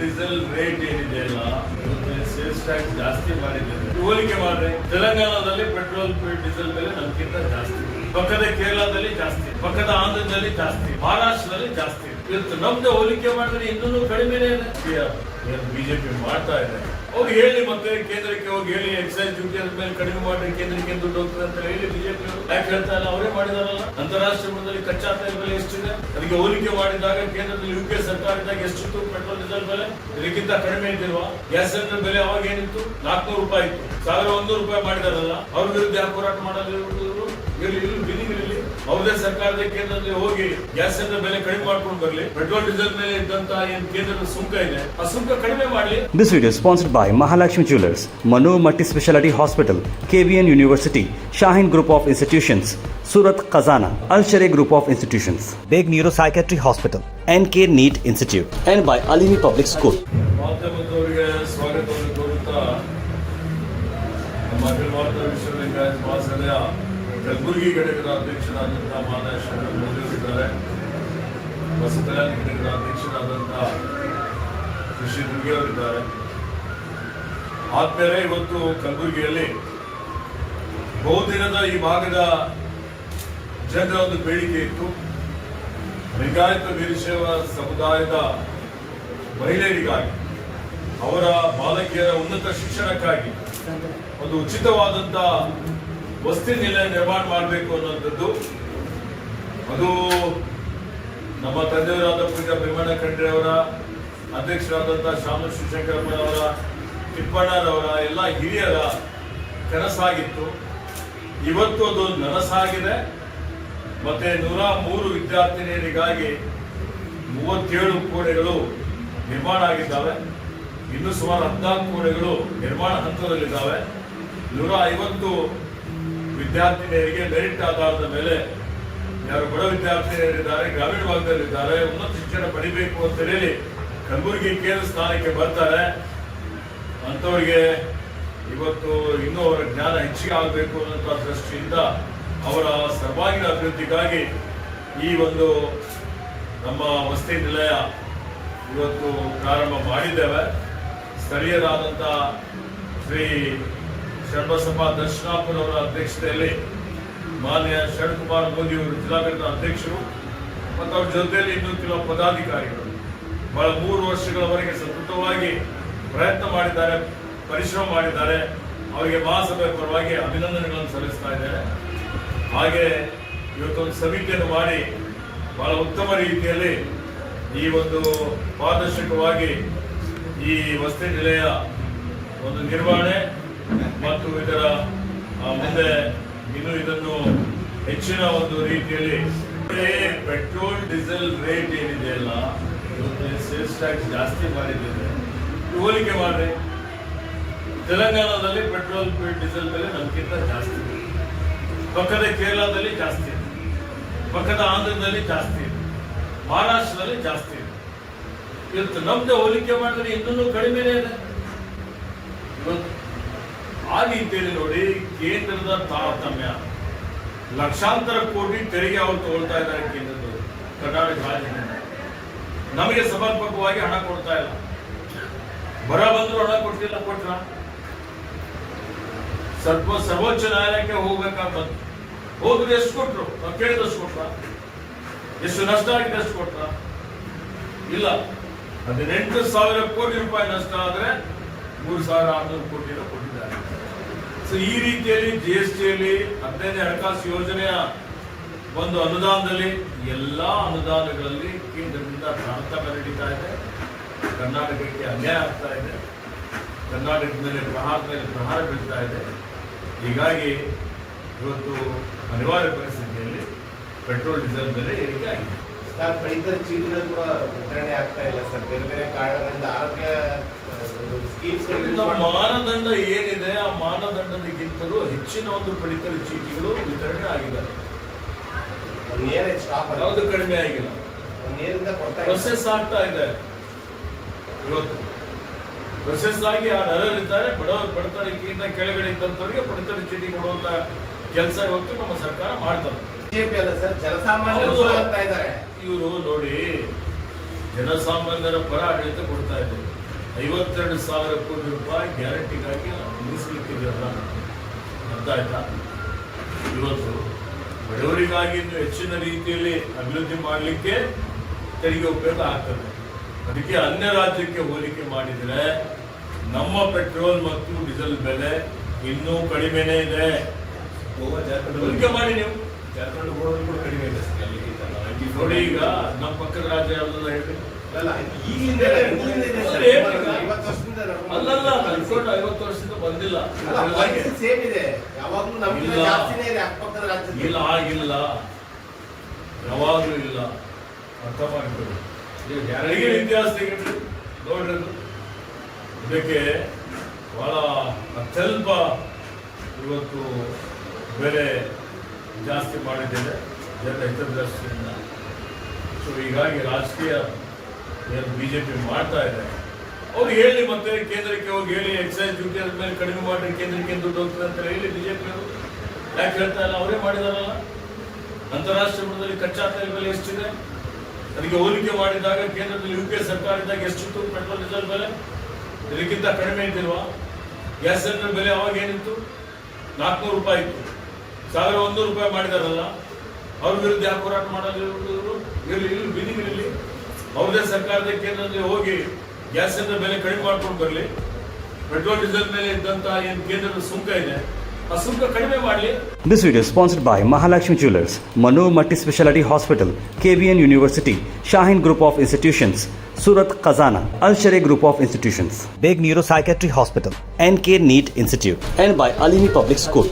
Diesel rate ಏನಿದೆ ಅಲ್ಲ sales tax ಜಾಸ್ತಿ ಮಾಡಿದ್ದಾರೆ. ಹೋಲಿಕೆ ಮಾಡ್ರೆ ತೆಲಂಗಾಣದಲ್ಲಿ ಪೆಟ್ರೋಲ್ ಡೀಸೆಲ್ ಬೆಲೆ ನಮ್ಗಿಂತ ಜಾಸ್ತಿ, ಪಕ್ಕದ ಕೇರಳದಲ್ಲಿ ಜಾಸ್ತಿ, ಪಕ್ಕದ ಆಂಧ್ರದಲ್ಲಿ ಜಾಸ್ತಿ, ಮಹಾರಾಷ್ಟ್ರದಲ್ಲಿ ಜಾಸ್ತಿ. ಇವತ್ತು ನಮ್ದು ಹೋಲಿಕೆ ಮಾಡಿದ್ರೆ ಇನ್ನೂ ಕಡಿಮೆನೇ ಇದೆ. ಬಿಜೆಪಿ ಮಾಡ್ತಾ ಇದೆ. ಅವ್ರು ಹೇಳಿ ಮತ್ತೆ ಕೇಂದ್ರಕ್ಕೆ ಹೋಗಿ ಹೇಳಿ ಎಕ್ಸೈಸ್ ಡ್ಯೂಟಿ ಮೇಲೆ ಕಡಿಮೆ ಮಾಡಿ ಕೇಂದ್ರಕ್ಕೆ ದುಡ್ಡು ಹೋಗ್ತದೆ ಅಂತ ಹೇಳಿ ಬಿಜೆಪಿ ಯಾಕೆ ಹೇಳ್ತಾ ಇಲ್ಲ? ಅವರೇ ಮಾಡಿದಾರಲ್ಲ. ಅಂತಾರಾಷ್ಟ್ರೀಯ ಮಟ್ಟದಲ್ಲಿ ಕಚ್ಚಾ ತೈಲ ಬೆಲೆ ಎಷ್ಟಿದೆ, ಅದಕ್ಕೆ ಹೋಲಿಕೆ ಮಾಡಿದಾಗ ಕೇಂದ್ರದಲ್ಲಿ ಯುಕೆ ಸರ್ಕಾರದಾಗ ಎಷ್ಟಿತ್ತು ಪೆಟ್ರೋಲ್ ಡೀಸೆಲ್ ಬೆಲೆ? ಇದಕ್ಕಿಂತ ಕಡಿಮೆ ಇದ್ದಿಲ್ವಾ? ಗ್ಯಾಸ್ ಸಿಲಿಂಡರ್ ಬೆಲೆ ಅವಾಗ ಏನಿತ್ತು? 400 ರೂಪಾಯಿ ಇತ್ತು. 1100 ರೂಪಾಯಿ ಮಾಡಿದಾರಲ್ಲ. ಅವ್ರ ವಿರುದ್ಧ ಯಾಕೆ ಹೋರಾಟ ಮಾಡಲು? ಅವ್ರದೇ ಸರ್ಕಾರದ ಕೇಂದ್ರದಲ್ಲಿ ಹೋಗಿ ಗ್ಯಾಸ್ ಸಿಲಿಂಡರ್ ಬೆಲೆ ಕಡಿಮೆ ಮಾಡ್ಕೊಂಡು ಬರ್ಲಿ. ಪೆಟ್ರೋಲ್ ಡೀಸೆಲ್ ಮೇಲೆ ಇದ್ದಂತ ಏನ್ ಕೇಂದ್ರದ ಸುಂಕ ಇದೆ ಆ ಸುಂಕ ಕಡಿಮೆ ಮಾಡಲಿ. This video is sponsored by Mahalakshmi Jewelers, Manu Multi-Speciality Hospital, KVN University, Shaheen Group of Institutions, Surat Khazana, Al-Sharia Group of Institutions, Beg Neuropsychiatry Hospital, NK NEET Institute, and by Alimi Public School. ಮಾಧ್ಯಮದವರಿಗೆ ಸ್ವಾಗತವನ್ನು ಕೋರುತ್ತಾ ನಮ್ಮ ಅಖಿಲ ಭಾರತ ವಿಶ್ವವಿದ್ಯಾಲಯ ಮಹಾಸಭೆಯ ಕಲಬುರಗಿ ಘಟಕದ ಅಧ್ಯಕ್ಷರಾದಂತಹ ಮಾನ್ಯ ಶರಣ್ ಮೋದಿಯವರಿದ್ದಾರೆ. ಹೊಸ ಕಲ್ಯಾಣ ಘಟಕದ ಅಧ್ಯಕ್ಷರಾದಂತಹ ಕೃಷಿ ದುರ್ಗಿ ಅವರಿದ್ದಾರೆ. ಆದ್ಮೇಲೆ ಇವತ್ತು ಕಲಬುರಗಿಯಲ್ಲಿ ಬಹುದಿನದ ಈ ಭಾಗದ ಜನರ ಒಂದು ಬೇಡಿಕೆ ಇತ್ತು. ಲಿಂಗಾಯತ ವೀರಶೈವ ಸಮುದಾಯದ ಮಹಿಳೆಯರಿಗಾಗಿ, ಅವರ ಬಾಲಕಿಯರ ಉನ್ನತ ಶಿಕ್ಷಣಕ್ಕಾಗಿ ಒಂದು ಉಚಿತವಾದಂತ ವಸತಿ ನಿಲಯ ನಿರ್ಮಾಣ ಮಾಡಬೇಕು ಅನ್ನುವಂಥದ್ದು. ಅದು ನಮ್ಮ ತಂದೆಯವರಾದ ಪೂಜಾ ಭೀಮಣ್ಣ ಖಂಡ್ರೆ ಅವರ, ಅಧ್ಯಕ್ಷರಾದಂತಹ ಶಾಮು ಶಿವಶಂಕರಪ್ಪನವರ, ತಿಪ್ಪಣ್ಣರವರ ಎಲ್ಲ ಹಿರಿಯರ ಕನಸಾಗಿತ್ತು. ಇವತ್ತು ಅದು ನನಸಾಗಿದೆ. ಮತ್ತೆ 103 ವಿದ್ಯಾರ್ಥಿನಿಯರಿಗಾಗಿ 37 ಕೋಣೆಗಳು ನಿರ್ಮಾಣ ಆಗಿದ್ದಾವೆ. ಇನ್ನು ಸುಮಾರು 14 ಕೋಣೆಗಳು ನಿರ್ಮಾಣ ಹಂತದಲ್ಲಿದ್ದಾವೆ. 150 ವಿದ್ಯಾರ್ಥಿನಿಯರಿಗೆ ಮೆರಿಟ್ ಆಧಾರದ ಮೇಲೆ, ಯಾರು ಬಡ ವಿದ್ಯಾರ್ಥಿನಿಯರಿದ್ದಾರೆ, ಗ್ರಾಮೀಣ ಭಾಗದಲ್ಲಿದ್ದಾರೆ, ಉನ್ನತ ಶಿಕ್ಷಣ ಪಡಿಬೇಕು ಅಂತ ಹೇಳಿ ಕಲಬುರಗಿ ಕೇಂದ್ರ ಸ್ಥಾನಕ್ಕೆ ಬರ್ತಾರೆ. ಅಂತವರಿಗೆ ಇವತ್ತು ಇನ್ನೂ ಅವರ ಜ್ಞಾನ ಹೆಚ್ಚಿಗೆ ಆಗಬೇಕು ಅನ್ನೋ ದೃಷ್ಟಿಯಿಂದ ಅವರ ಸರ್ವಾಂಗೀಣ ಅಭಿವೃದ್ಧಿಗಾಗಿ ಈ ಒಂದು ನಮ್ಮ ವಸತಿ ನಿಲಯ ಇವತ್ತು ಪ್ರಾರಂಭ ಮಾಡಿದ್ದೇವೆ. ಸ್ಥಳೀಯರಾದಂಥ ಶ್ರೀ ಶರಣಬಸಪ್ಪ ದರ್ಶನಾಪುರವರ ಅಧ್ಯಕ್ಷತೆಯಲ್ಲಿ ಮಾನ್ಯ ಶರಣ್ ಕುಮಾರ್ ಮೋದಿ ಅವರು ಜಿಲ್ಲಾಡಳಿತ ಅಧ್ಯಕ್ಷರು ಮತ್ತು ಅವ್ರ ಜೊತೆಯಲ್ಲಿ ಇನ್ನೂ ಕೆಲವು ಪದಾಧಿಕಾರಿಗಳು ಬಹಳ 3 ವರ್ಷಗಳವರೆಗೆ ಸತತವಾಗಿ ಪ್ರಯತ್ನ ಮಾಡಿದ್ದಾರೆ, ಪರಿಶ್ರಮ ಮಾಡಿದ್ದಾರೆ. ಅವರಿಗೆ ಮಹಾಸಭೆ ಪರವಾಗಿ ಅಭಿನಂದನೆಗಳನ್ನು ಸಲ್ಲಿಸ್ತಾ ಇದ್ದಾರೆ. ಹಾಗೆ ಇವತ್ತೊಂದು ಸಮಿತಿಯನ್ನು ಮಾಡಿ ಬಹಳ ಉತ್ತಮ ರೀತಿಯಲ್ಲಿ ಈ ಒಂದು ಪಾರದರ್ಶಕವಾಗಿ ಈ ವಸತಿ ನಿಲಯ ಒಂದು ನಿರ್ವಹಣೆ ಮತ್ತು ಇದರ ಮುಂದೆ ಇನ್ನು ಇದನ್ನು ಹೆಚ್ಚಿನ ಒಂದು ರೀತಿಯಲ್ಲಿ ಪೆಟ್ರೋಲ್ ಡೀಸೆಲ್ ರೇಟ್ ಏನಿದೆ ಅಲ್ಲ ಸೇಲ್ಸ್ ಟ್ಯಾಕ್ಸ್ ಜಾಸ್ತಿ ಮಾಡಿದ್ದಾರೆ. ಹೋಲಿಕೆ ಮಾಡ್ರೆ ತೆಲಂಗಾಣದಲ್ಲಿ ಪೆಟ್ರೋಲ್ ಡೀಸೆಲ್ ಬೆಲೆ ನಮ್ಗಿಂತ ಜಾಸ್ತಿ, ಪಕ್ಕದ ಕೇರಳದಲ್ಲಿ ಜಾಸ್ತಿ, ಪಕ್ಕದ ಆಂಧ್ರದಲ್ಲಿ ಜಾಸ್ತಿ, ಮಹಾರಾಷ್ಟ್ರದಲ್ಲಿ ಜಾಸ್ತಿ. ಇವತ್ತು ನಮ್ದು ಹೋಲಿಕೆ ಮಾಡಿದ್ರೆ ಇನ್ನೂ ಕಡಿಮೆನೇ ಇದೆ. ಇವತ್ತು ಆ ರೀತಿಯಲ್ಲಿ ನೋಡಿ ಕೇಂದ್ರದ ತಾರತಮ್ಯ, ಲಕ್ಷಾಂತರ ಕೋಟಿ ತೆರಿಗೆ ಅವರು ತಗೊಳ್ತಾ ಇದ್ದಾರೆ ಕೇಂದ್ರದವರು, ಕರ್ನಾಟಕ ರಾಜ್ಯದಿಂದ ನಮಗೆ ಸಮರ್ಪಕವಾಗಿ ಹಣ ಕೊಡ್ತಾ ಇಲ್ಲ. ಬರ ಬಂದ್ರು ಹಣ ಕೊಟ್ಟಿಲ್ಲ. ಕೊಟ್ರ ಸರ್ವೋಚ್ಚ ನ್ಯಾಯಾಲಯಕ್ಕೆ ಹೋಗ್ಬೇಕಾಗಿ ಬಂತು. ಹೋದ್ರೆ ಎಷ್ಟು ಕೊಟ್ರು? ನಾವು ಕೇಳಿದಷ್ಟು ಕೊಟ್ರ? ಎಷ್ಟು ನಷ್ಟ ಆಗಿದೆ ಎಷ್ಟು ಕೊಟ್ರ? ಇಲ್ಲ. 18,000 ಕೋಟಿ ರೂಪಾಯಿ ನಷ್ಟ ಆದ್ರೆ 3,600 ಕೋಟಿ ಕೊಟ್ಟಿದ್ದಾರೆ. ಸೊ ಈ ರೀತಿಯಲ್ಲಿ GSTಯಲ್ಲಿ 15ನೇ ಹಣಕಾಸು ಯೋಜನೆಯ ಒಂದು ಅನುದಾನದಲ್ಲಿ ಎಲ್ಲಾ ಅನುದಾನಗಳಲ್ಲಿ ಕೇಂದ್ರದಿಂದ ತಾರತಮ್ಯ ನಡೀತಾ ಇದೆ. ಕರ್ನಾಟಕಕ್ಕೆ ಅನ್ಯಾಯ ಆಗ್ತಾ ಇದೆ. ಕರ್ನಾಟಕದ ಮೇಲೆ ಪ್ರಹಾರ ಬೀಳ್ತಾ ಇದೆ. ಹೀಗಾಗಿ ಇವತ್ತು ಅನಿವಾರ್ಯ ಪರಿಸ್ಥಿತಿಯಲ್ಲಿ ಪೆಟ್ರೋಲ್ ಡೀಸೆಲ್ ಬೆಲೆ ಏರಿಕೆ ಆಗಿದೆ. ಪಡಿತರ ಚೀಟಿಗಳು ಕೂಡ ವಿತರಣೆ ಆಗ್ತಾ ಇಲ್ಲ ಸರ್, ಬೇರೆ ಬೇರೆ ಕಾರಣಗಳಿಂದ. ಆರೋಗ್ಯ ಸ್ಕೀಮ್ಸ್ ಮಾನದಂಡ ಏನಿದೆ ಆ ಮಾನದಂಡದಕ್ಕಿಂತಲೂ ಹೆಚ್ಚಿನ ಒಂದು ಪಡಿತರ ಚೀಟಿಗಳು ವಿತರಣೆ ಆಗಿದ್ದಾರೆ. ಯಾವುದು ಕಡಿಮೆ ಆಗಿಲ್ಲ. ಪ್ರೊಸೆಸ್ ಆಗ್ತಾ ಇದೆ. ಇವತ್ತು ಪ್ರೊಸೆಸ್ ಆಗಿ ಆ ನರರಿದ್ದಾರೆ, ಬಡತನಕ್ಕಿಂತ ಕೆಳಗಡೆ ಇದ್ದಂಥವರಿಗೆ ಪಡಿತರ ಚೀಟಿ ಕೊಡುವಂತ ಕೆಲಸ ಇವತ್ತು ನಮ್ಮ ಸರ್ಕಾರ ಮಾಡ್ತಾರೆ. ಬಿಜೆಪಿ ಅಲ್ಲ ಸರ್, ಜನಸಾಮಾನ್ಯರು ಆಗ್ತಾ ಇದ್ದಾರೆ. ಇವರು ನೋಡಿ ಜನಸಾಮಾನ್ಯರ ಪರ ಆಡಳಿತ ಕೊಡ್ತಾ ಇದೆ. 52,000 ಕೋಟಿ ರೂಪಾಯಿ ಗ್ಯಾರಂಟಿಗಾಗಿ ಮೀಸಲಿಟ್ಟಿದ್ರಲ್ಲ, ಅರ್ಥ ಆಯ್ತಾ? ಇವತ್ತು ಬಡವರಿಗಾಗಿ ಇನ್ನು ಹೆಚ್ಚಿನ ರೀತಿಯಲ್ಲಿ ಅಭಿವೃದ್ಧಿ ಮಾಡಲಿಕ್ಕೆ ತೆರಿಗೆ ಉಪಯೋಗ ಆಗ್ತದೆ. ಅದಕ್ಕೆ ಅನ್ಯ ರಾಜ್ಯಕ್ಕೆ ಹೋಲಿಕೆ ಮಾಡಿದರೆ ನಮ್ಮ ಪೆಟ್ರೋಲ್ ಮತ್ತು ಡೀಸೆಲ್ ಬೆಲೆ ಇನ್ನೂ ಕಡಿಮೆನೇ ಇದೆ. ಗೋವಾ ಜಾರ್ಖಂಡ್ ಹೋಲಿಕೆ ಮಾಡಿ ನೀವು. ಜಾರ್ಖಂಡ್ ಗೋವಾ ಕೂಡ ಕಡಿಮೆ ಇದೆ ಸರ್ ಅಲ್ಲಿಗಿಂತ. ನೋಡಿ, ಈಗ ನಮ್ಮ ಪಕ್ಕದ ರಾಜ್ಯ ಯಾವ್ದಲ್ಲ ಹೇಳಿ? ಅಲ್ಲ, ಈಗಿಂದ ಇದೆ ಸರ್. 50 ವರ್ಷದಿಂದ ಅಲ್ಲಲ್ಲ, 50 ವರ್ಷದಿಂದ ಬಂದಿಲ್ಲ. ಸೇಮ್ ಇದೆ. ಯಾವಾಗಲೂ ನಮ್ಗಿಂತ ಇಲ್ಲ. ಜಾಸ್ತಿನೇ ಇದೆ ಅಕ್ಕಪಕ್ಕದ ರಾಜ್ಯದಲ್ಲಿ. ಇಲ್ಲ, ಆಗಿಲ್ಲ, ಯಾವಾಗಲೂ ಇಲ್ಲ. ಅರ್ಥ ಮಾಡಿಕೊಳ್ಳಿ. ಯಾರಿಗೆ ಇತಿಹಾಸ ತೆಗೆದು ನೋಡ್ರಿ, ಇದಕ್ಕೆ ಬಹಳ ಅತ್ಯಲ್ಪ ಇವತ್ತು ಬೆಲೆ ಜಾಸ್ತಿ ಮಾಡಿದ್ದೇನೆ ಜನರ ಹಿತದೃಷ್ಟಿಯಿಂದ. ಸೊ ಹೀಗಾಗಿ ರಾಜಕೀಯ ಏನು ಬಿಜೆಪಿ ಮಾಡ್ತಾ ಇದೆ, ಅವ್ರು ಹೇಳಿ, ಮತ್ತೆ ಕೇಂದ್ರಕ್ಕೆ ಹೋಗಿ ಹೇಳಿ ಎಕ್ಸೈಸ್ ಡ್ಯೂಟಿ ಅದ್ರ ಮೇಲೆ ಕಡಿಮೆ ಮಾಡಿ ಕೇಂದ್ರಕ್ಕೆ ದುಡ್ಡು ಹೋಗ್ತದೆ ಅಂತ ಹೇಳಿ ಬಿಜೆಪಿ ಅವರು ಯಾಕೆ ಹೇಳ್ತಾ ಇಲ್ಲ? ಅವರೇ ಮಾಡಿದಾರಲ್ಲ. ಅಂತಾರಾಷ್ಟ್ರೀಯ ಮಟ್ಟದಲ್ಲಿ ಕಚ್ಚಾ ತೈಲ ಬೆಲೆ ಎಷ್ಟಿದೆ? ಅದಕ್ಕೆ ಹೋಲಿಕೆ ಮಾಡಿದಾಗ ಕೇಂದ್ರದಲ್ಲಿ ಯುಪಿಎ ಸರ್ಕಾರ ಇದ್ದಾಗ ಎಷ್ಟಿತ್ತು ಪೆಟ್ರೋಲ್ ಡೀಸೆಲ್ ಬೆಲೆ? ಇದಕ್ಕಿಂತ ಕಡಿಮೆ ಇದ್ದಿಲ್ವಾ? ಗ್ಯಾಸ್ ಸಿಲಿಂಡರ್ ಬೆಲೆ ಅವಾಗ ಏನಿತ್ತು? 400 ರೂಪಾಯಿ ಇತ್ತು. 1,100 ರೂಪಾಯಿ ಮಾಡಿದಾರಲ್ಲ. ಅವ್ರ ವಿರುದ್ಧ ಯಾಕೆ ಹೋರಾಟ ಮಾಡಲ್ಲ ಇವರು? ಇಲ್ಲಿ ಬೀದಿಗಿರಲಿ, ಅವ್ರದೇ ಸರ್ಕಾರದ ಕೇಂದ್ರದಲ್ಲಿ ಹೋಗಿ ಗ್ಯಾಸ್ ಸಿಲಿಂಡರ್ ಬೆಲೆ ಕಡಿಮೆ ಮಾಡ್ಕೊಂಡು ಬರಲಿ. ಪೆಟ್ರೋಲ್ ಡೀಸೆಲ್ ಮೇಲೆ ಇದ್ದಂತ ಏನು ಕೇಂದ್ರದ ಸುಂಕ ಇದೆ, ಆ ಸುಂಕ ಕಡಿಮೆ ಮಾಡಲಿ. This video is sponsored by Mahalakshmi Jewelers, Manu Multi Speciality Hospital, KBN University, Shahin Group of Institutions, Surat Khazana, Al Sharia Group of Institutions, Beg Neuropsychiatry Hospital, NK NEET Institute, and by Alimi Public School.